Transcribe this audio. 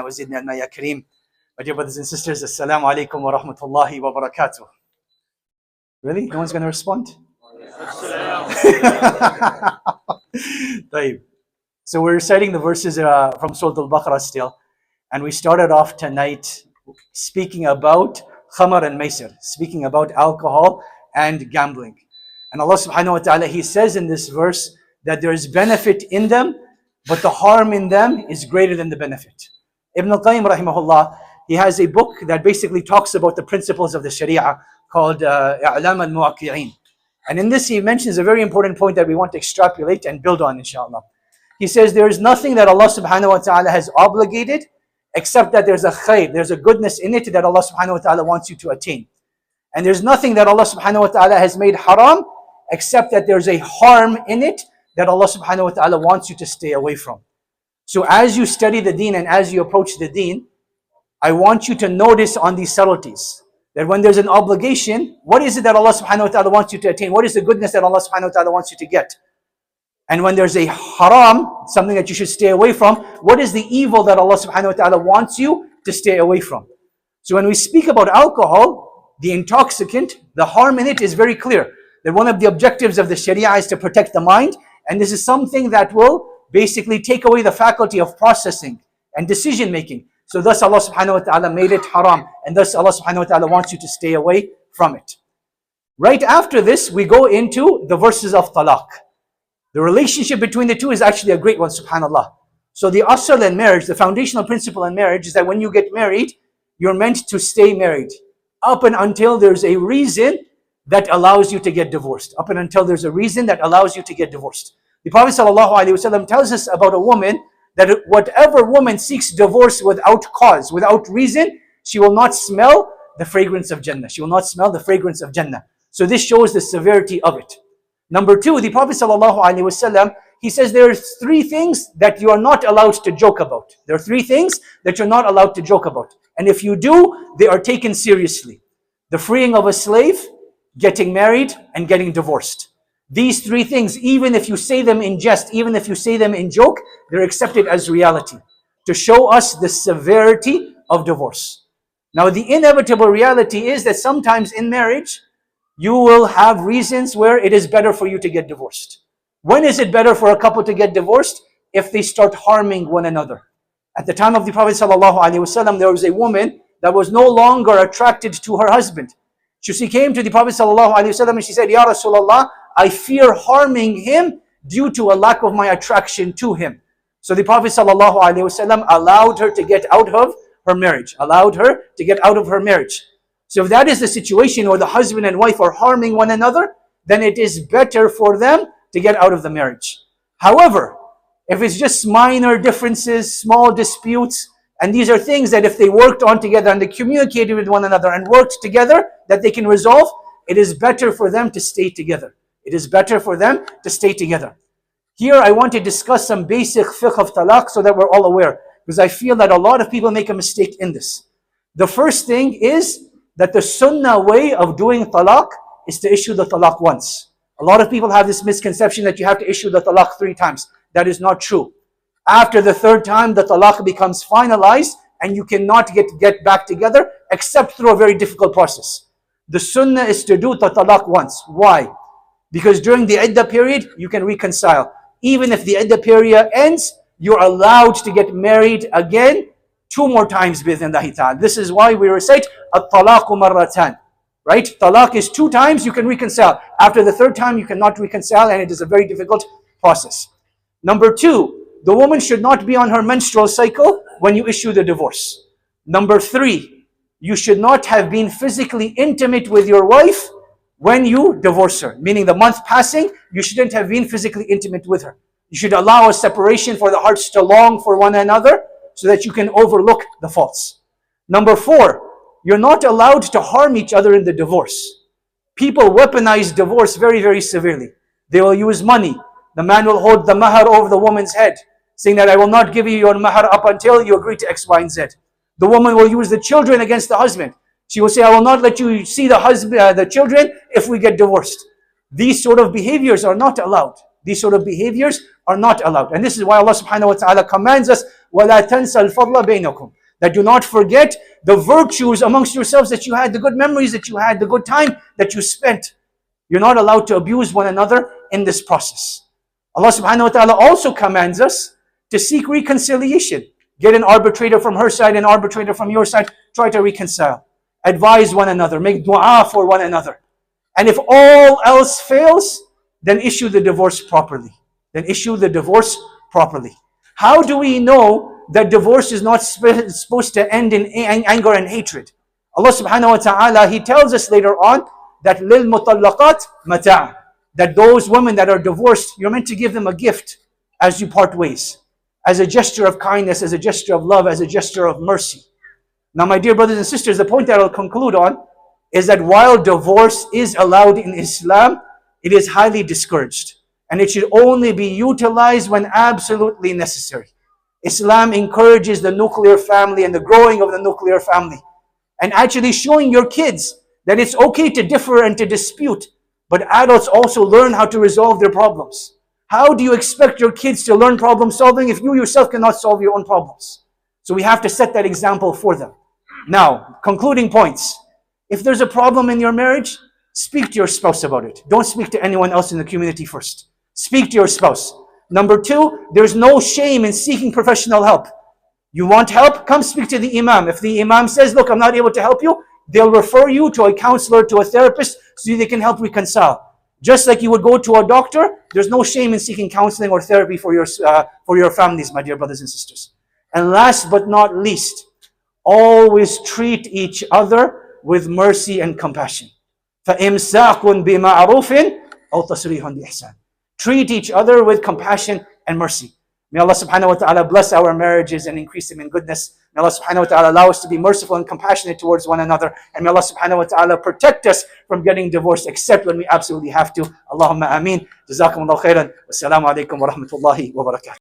وزدنا علما يا كريم. My dear brothers and sisters, Assalamu alaikum wa rahmatullahi wa barakatuh. Really? No one's going to respond? طيب. So we're reciting the verses from Surah Al-Baqarah still. And we started off tonight speaking about khamar and maisir, speaking about alcohol and gambling. And Allah subhanahu wa ta'ala, He says in this verse that there is benefit in them, but the harm in them is greater than the benefit. Ibn al-Qayyim rahimahullah, he has a book that basically talks about the principles of the Sharia called I'lam al-Muwaqqi'in. And in this he mentions a very important point that we want to extrapolate and build on, inshallah. He says there is nothing that Allah subhanahu wa ta'ala has obligated except that there's a khayr, there's a goodness in it that Allah subhanahu wa ta'ala wants you to attain. And there's nothing that Allah subhanahu wa ta'ala has made haram except that there's a harm in it that Allah subhanahu wa ta'ala wants you to stay away from. So as you study the deen and as you approach the deen, I want you to notice on these subtleties that when there's an obligation, what is it that Allah subhanahu wa ta'ala wants you to attain? What is the goodness that Allah subhanahu wa ta'ala wants you to get? And when there's a haram, something that you should stay away from, what is the evil that Allah subhanahu wa ta'ala wants you to stay away from? So when we speak about alcohol, the intoxicant, the harm in it is very clear. That one of the objectives of the Sharia is to protect the mind, and this is something that will basically take away the faculty of processing and decision making. So thus Allah subhanahu wa ta'ala made it haram, and thus Allah subhanahu wa ta'ala wants you to stay away from it. Right after this, we go into the verses of talaq. The relationship between the two is actually a great one, subhanallah. So the asl in marriage, the foundational principle in marriage is that when you get married, you're meant to stay married up and until there's a reason that allows you to get divorced. Up and until there's a reason that allows you to get divorced. The Prophet ﷺ tells us about a woman that whatever woman seeks divorce without cause, without reason, she will not smell the fragrance of Jannah. She will not smell the fragrance of Jannah. So this shows the severity of it. Number two, the Prophet ﷺ, he says there are three things that you are not allowed to joke about. There are three things that you're not allowed to joke about. And if you do, they are taken seriously. The freeing of a slave, getting married, and getting divorced. These three things, even if you say them in jest, even if you say them in joke, they're accepted as reality to show us the severity of divorce. Now, the inevitable reality is that sometimes in marriage, you will have reasons where it is better for you to get divorced. When is it better for a couple to get divorced? If they start harming one another. At the time of the Prophet ﷺ, there was a woman that was no longer attracted to her husband. So she came to the Prophet ﷺ and she said, Ya Rasulullah, I fear harming him due to a lack of my attraction to him. So the Prophet ﷺ allowed her to get out of her marriage. Allowed her to get out of her marriage. So if that is the situation where the husband and wife are harming one another, then it is better for them to get out of the marriage. However, if it's just minor differences, small disputes, and these are things that if they worked on together and they communicated with one another and worked together, that they can resolve, it is better for them to stay together. It is better for them to stay together. Here I want to discuss some basic fiqh of talaq so that we're all aware, because I feel that a lot of people make a mistake in this. The first thing is that the sunnah way of doing talaq is to issue the talaq once. A lot of people have this misconception that you have to issue the talaq 3 times. That is not true. After the 3rd time, the talaq becomes finalized and you cannot get back together except through a very difficult process. The sunnah is to do the talaq once. Why? Because during the iddah period, you can reconcile. Even if the iddah period ends, you're allowed to get married again 2 more times bi'idhnillahi ta'ala. This is why we recite at-talaqu marratan. Right? Talaq is 2 times you can reconcile. After the 3rd time, you cannot reconcile and it is a very difficult process. Number 2, the woman should not be on her menstrual cycle when you issue the divorce. Number 3, you should not have been physically intimate with your wife when you divorce her. Meaning the month passing, you shouldn't have been physically intimate with her. You should allow a separation for the hearts to long for one another so that you can overlook the faults. Number 4, you're not allowed to harm each other in the divorce. People weaponize divorce very, very severely. They will use money. The man will hold the mahar over the woman's head, saying that I will not give you your mahar up until you agree to X, Y, and Z. The woman will use the children against the husband. She will say, I will not let you see the children if we get divorced. These sort of behaviors are not allowed. These sort of behaviors are not allowed. And this is why Allah subhanahu wa ta'ala commands us, وَلَا تَنْسَ الْفَضْلَ بَيْنَكُمْ, that do not forget the virtues amongst yourselves that you had, the good memories that you had, the good time that you spent. You're not allowed to abuse one another in this process. Allah subhanahu wa ta'ala also commands us to seek reconciliation. Get an arbitrator from her side, an arbitrator from your side, try to reconcile. Advise one another, make dua for one another. And if all else fails, then issue the divorce properly. Then issue the divorce properly. How do we know that divorce is not supposed to end in anger and hatred? Allah subhanahu wa ta'ala, He tells us later on that lil mutallaqat mata', that those women that are divorced, you're meant to give them a gift as you part ways, as a gesture of kindness, as a gesture of love, as a gesture of mercy. Now, my dear brothers and sisters, the point that I'll conclude on is that while divorce is allowed in Islam, it is highly discouraged, and it should only be utilized when absolutely necessary. Islam encourages the nuclear family and the growing of the nuclear family, and actually showing your kids that it's okay to differ and to dispute, but adults also learn how to resolve their problems. How do you expect your kids to learn problem solving if you yourself cannot solve your own problems? So we have to set that example for them. Now, concluding points. If there's a problem in your marriage, speak to your spouse about it. Don't speak to anyone else in the community first. Speak to your spouse. Number two, there's no shame in seeking professional help. You want help? Come speak to the imam. If the imam says, look, I'm not able to help you, they'll refer you to a counselor, to a therapist, so they can help reconcile. Just like you would go to a doctor, there's no shame in seeking counseling or therapy for your families, my dear brothers and sisters. And last but not least, always treat each other with mercy and compassion. فَإِمْسَاقٌ بِمَعْرُوفٍ أَوْ تَصْرِيحٌ بِإِحْسَانٍ. Treat each other with compassion and mercy. May Allah subhanahu wa ta'ala bless our marriages and increase them in goodness. May Allah subhanahu wa ta'ala allow us to be merciful and compassionate towards one another. And may Allah subhanahu wa ta'ala protect us from getting divorced except when we absolutely have to. Allahumma ameen. Jazakumullahu khairan. Wassalamu alaikum wa rahmatullahi wa barakatuh.